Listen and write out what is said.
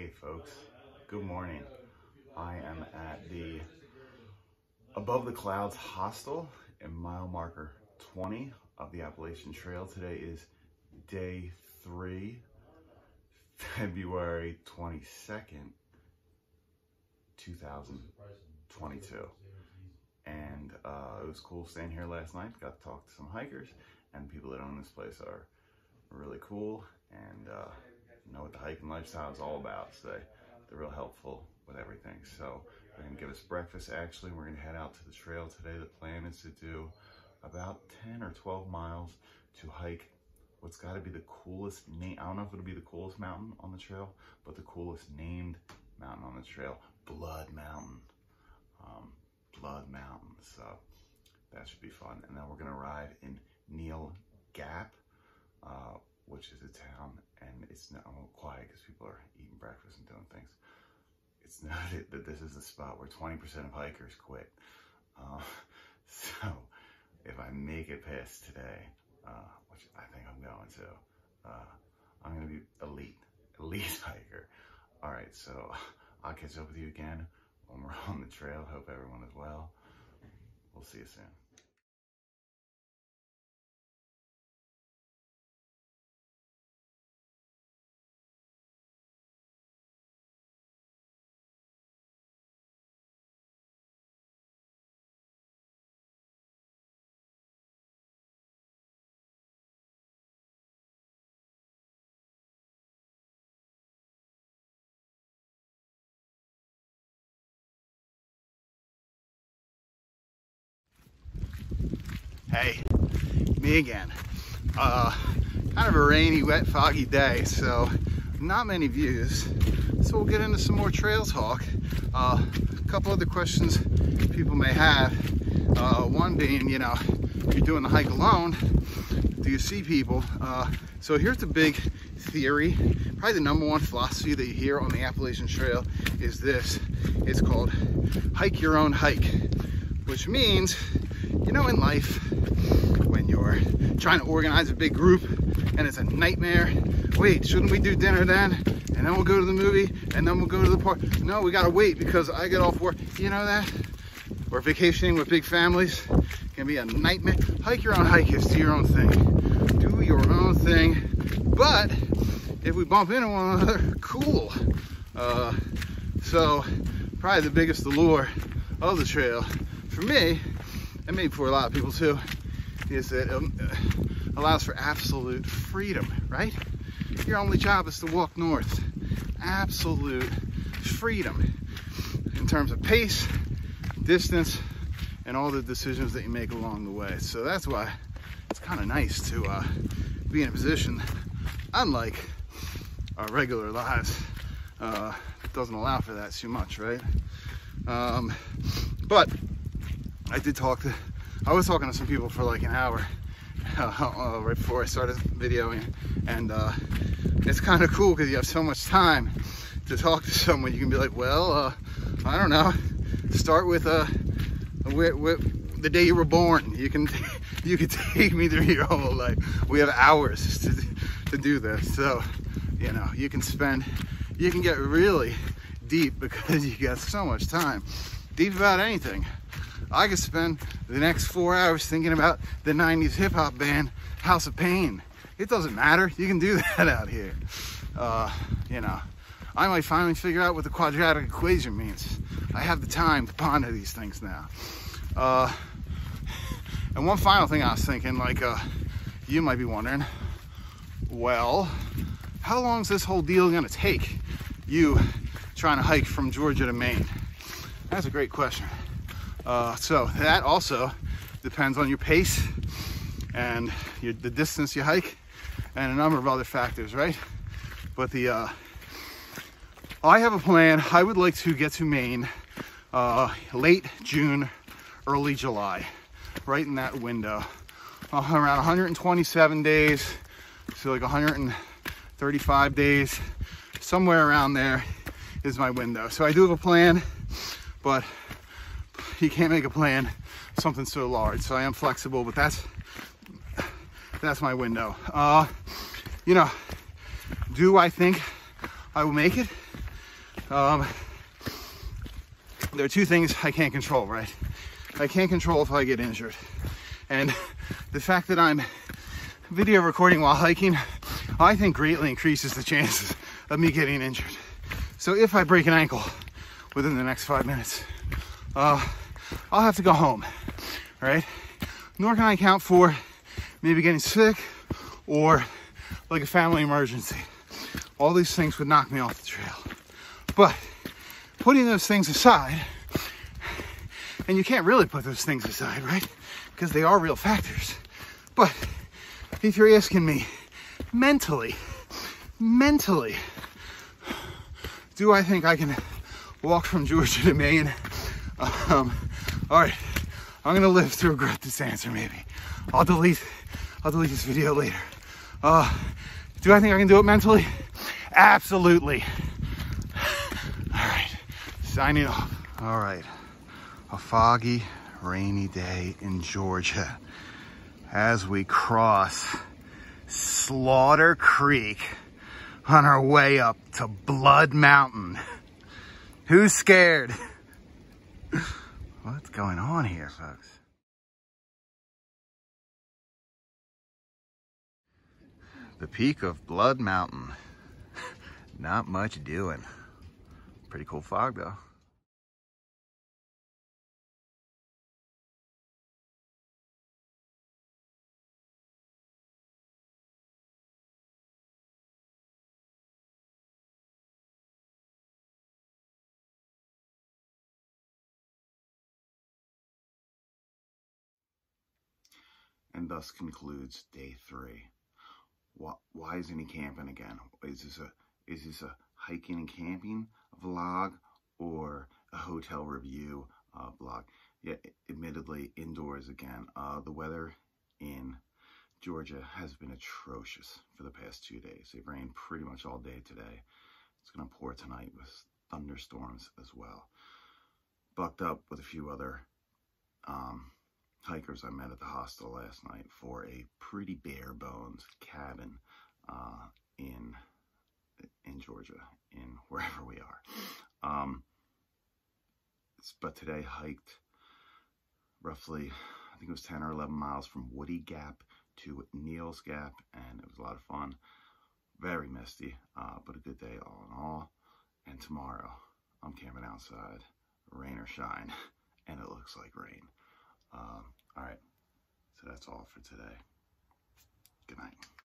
Hey folks, good morning. I am at the Above the Clouds Hostel in mile marker 20 of the Appalachian Trail. Today is day 3, February 22nd, 2022. And it was cool staying here last night. Got to talk to some hikers, and people that own this place are really cool and know what the hiking lifestyle is all about. So they're real helpful with everything. So they're gonna give us breakfast. Actually, we're gonna head out to the trail today. The plan is to do about 10 or 12 miles to hike what's got to be the coolest name. I don't know if it'll be the coolest mountain on the trail, but the coolest named mountain on the trail, Blood Mountain. Blood Mountain. So that should be fun. And then we're gonna ride in Neel Gap, which is a town, and it's not quiet because people are eating breakfast and doing things. It's noted that this is the spot where 20% of hikers quit. So if I make it past today, which I think I'm going to, I'm going to be elite hiker. All right, so I'll catch up with you again when we're on the trail. Hope everyone is well. We'll see you soon. Hey, me again. Kind of a rainy, wet, foggy day, so not many views. So we'll get into some more trail talk. A couple other questions people may have. One being, you know, if you're doing the hike alone, do you see people? So here's the big theory. Probably the number one philosophy that you hear on the Appalachian Trail is this. It's called hike your own hike, which means, you know, in life, when you're trying to organize a big group and it's a nightmare, wait, shouldn't we do dinner then? And then we'll go to the movie, and then we'll go to the park. No, we gotta wait because I get off work. You know that? Or vacationing with big families can be a nightmare. Hike your own hike is do your own thing. Do your own thing. But if we bump into one another, cool. So probably the biggest allure of the trail for me, and maybe for a lot of people too, is that it allows for absolute freedom, right? Your only job is to walk north. Absolute freedom in terms of pace, distance, and all the decisions that you make along the way. So that's why it's kind of nice to be in a position, unlike our regular lives, it doesn't allow for that too much, right? But I was talking to some people for like an hour right before I started videoing, and it's kind of cool because you have so much time to talk to someone. You can be like, well, I don't know, start with the day you were born. You can take me through your whole life. We have hours to do this, so you know, you can get really deep because you got so much time. Deep about anything. I could spend the next 4 hours thinking about the 90s hip-hop band House of Pain. It doesn't matter. You can do that out here. You know, I might finally figure out what the quadratic equation means. I have the time to ponder these things now. And one final thing I was thinking, like, you might be wondering, well, how long is this whole deal gonna take, you trying to hike from Georgia to Maine? That's a great question. So that also depends on your pace and the distance you hike and a number of other factors, right? But I have a plan. I would like to get to Maine late June, early July, right in that window. Around 127 days, so like 135 days, somewhere around there is my window. So I do have a plan, but you can't make a plan something so large. So I am flexible, but that's my window. You know, do I think I will make it? There are two things I can't control, right? I can't control if I get injured. And the fact that I'm video recording while hiking, I think greatly increases the chances of me getting injured. So if I break an ankle within the next 5 minutes, I'll have to go home, right? Nor can I account for maybe getting sick or like a family emergency. All these things would knock me off the trail. But putting those things aside, and you can't really put those things aside, right? Because they are real factors. But if you're asking me mentally, do I think I can walk from Georgia to Maine? All right, I'm gonna live to regret this answer. Maybe I'll delete this video later. Do I think I can do it mentally? Absolutely. All right, signing off. All right, a foggy, rainy day in Georgia as we cross Slaughter Creek on our way up to Blood Mountain. Who's scared? What's going on here, folks? The peak of Blood Mountain. Not much doing. Pretty cool fog though. And thus concludes day 3. Why isn't he camping again? Is this a hiking and camping vlog or a hotel review vlog? Yeah, admittedly indoors again. The weather in Georgia has been atrocious for the past 2 days. It rained pretty much all day today. It's gonna pour tonight with thunderstorms as well. Bucked up with a few other hikers I met at the hostel last night for a pretty bare bones cabin in Georgia, in wherever we are. But today hiked roughly, I think it was 10 or 11 miles from Woody Gap to Neel's Gap, and it was a lot of fun. Very misty, but a good day all in all. And tomorrow I'm camping outside, rain or shine, and it looks like rain. All right, so that's all for today. Good night.